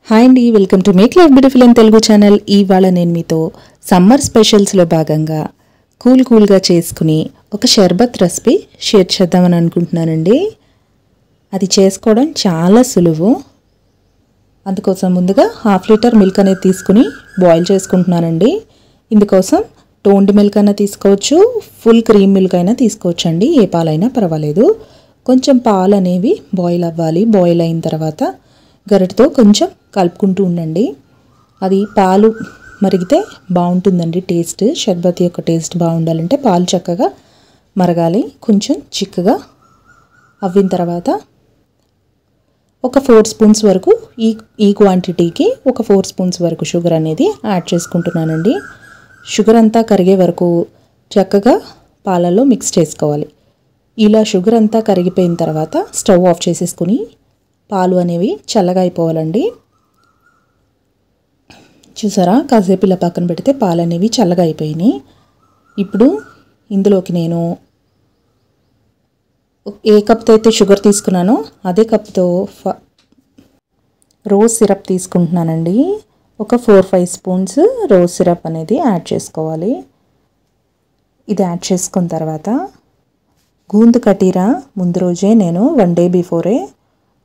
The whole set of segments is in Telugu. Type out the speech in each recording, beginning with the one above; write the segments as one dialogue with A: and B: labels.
A: హాయ్ అండి, welcome to make life beautiful in Telugu channel. ఇవాళ నేను మీతో సమ్మర్ స్పెషల్స్లో భాగంగా కూల్గా చేసుకుని ఒక షర్బత్ రెసిపీ షేర్ చేద్దామని అనుకుంటున్నానండి. అది చేసుకోవడం చాలా సులువు. అందుకోసం ముందుగా 1/2 లీటర్ మిల్క్ అనేది తీసుకుని బాయిల్ చేసుకుంటున్నానండి. ఇందుకోసం టోన్డ్ మిల్క్ అయినా తీసుకోవచ్చు, ఫుల్ క్రీమ్ మిల్క్ అయినా తీసుకోవచ్చు అండి. ఏ పాలైనా పర్వాలేదు. కొంచెం పాలు అనేవి బాయిల్ అవ్వాలి. బాయిల్ అయిన తర్వాత గరిటతో కొంచెం కలుపుకుంటూ ఉండండి. అది పాలు మరిగితే బాగుంటుందండి టేస్ట్. షర్బత్ యొక్క టేస్ట్ బాగుండాలంటే పాలు చక్కగా మరగాలి. కొంచెం చిక్కగా అవ్విన తర్వాత ఒక 4 స్పూన్స్ వరకు ఈ క్వాంటిటీకి ఒక 4 స్పూన్స్ వరకు షుగర్ అనేది యాడ్ చేసుకుంటున్నానండి. షుగర్ అంతా కరిగే వరకు చక్కగా పాలల్లో మిక్స్ చేసుకోవాలి. ఇలా షుగర్ అంతా కరిగిపోయిన తర్వాత స్టవ్ ఆఫ్ చేసేసుకుని పాలు అనేవి చల్లగా అయిపోవాలండి. చూసారా, కాసేపు ఇలా పక్కన పెడితే పాలు అనేవి చల్లగా అయిపోయినాయి. ఇప్పుడు ఇందులోకి నేను ఏ కప్తో అయితే షుగర్ తీసుకున్నానో అదే కప్తో రోజ్ సిరప్ తీసుకుంటున్నానండి. ఒక 4-5 స్పూన్స్ రోజ్ సిరప్ అనేది యాడ్ చేసుకోవాలి. ఇది యాడ్ చేసుకున్న తర్వాత గూంద్ కటీరా ముందు రోజే నేను 1 డే బిఫోరే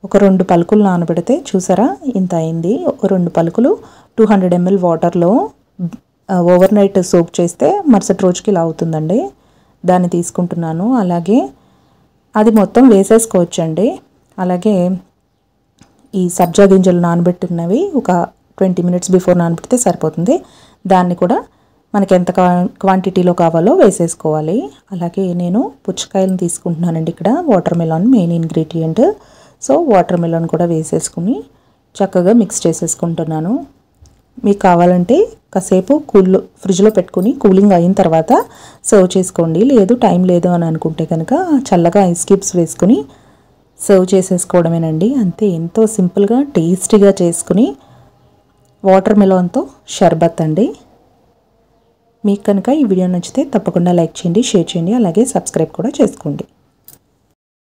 A: ఒక 2 పలుకులు నానబెడితే చూసారా ఇంత అయింది. ఒక 2 పలుకులు 200 ml వాటర్లో ఓవర్ నైట్ సోక్ చేస్తే మరుసటి రోజుకి ఇలా అవుతుందండి. దాన్ని తీసుకుంటున్నాను. అలాగే అది మొత్తం వేసేసుకోవచ్చండి. అలాగే ఈ సబ్జా గింజలు నానబెట్టున్నవి ఒక 20 మినిట్స్ బిఫోర్ నానబెడితే సరిపోతుంది. దాన్ని కూడా మనకి ఎంత క్వాంటిటీలో కావాలో వేసేసుకోవాలి. అలాగే నేను పుచ్చకాయలను తీసుకుంటున్నానండి. ఇక్కడ water melon main ingredient. So water melon కూడా వేసేసుకుని చక్కగా మిక్స్ చేసేసుకుంటున్నాను. మీకు కావాలంటే కాసేపు ఫ్రిడ్జ్లో పెట్టుకుని కూలింగ్ అయిన తర్వాత సర్వ్ చేసుకోండి. లేదు టైం లేదు అని అనుకుంటే కనుక చల్లగా ఐస్ క్యూబ్స్ వేసుకుని సర్వ్ చేసేసుకోవడమేనండి. అంతే, ఎంతో సింపుల్గా టేస్టీగా చేసుకుని వాటర్ మెలాన్తో షర్బత్ అండి. మీకు కనుక ఈ వీడియో నచ్చితే తప్పకుండా లైక్ చేయండి, షేర్ చేయండి, అలాగే సబ్స్క్రైబ్ కూడా చేసుకోండి.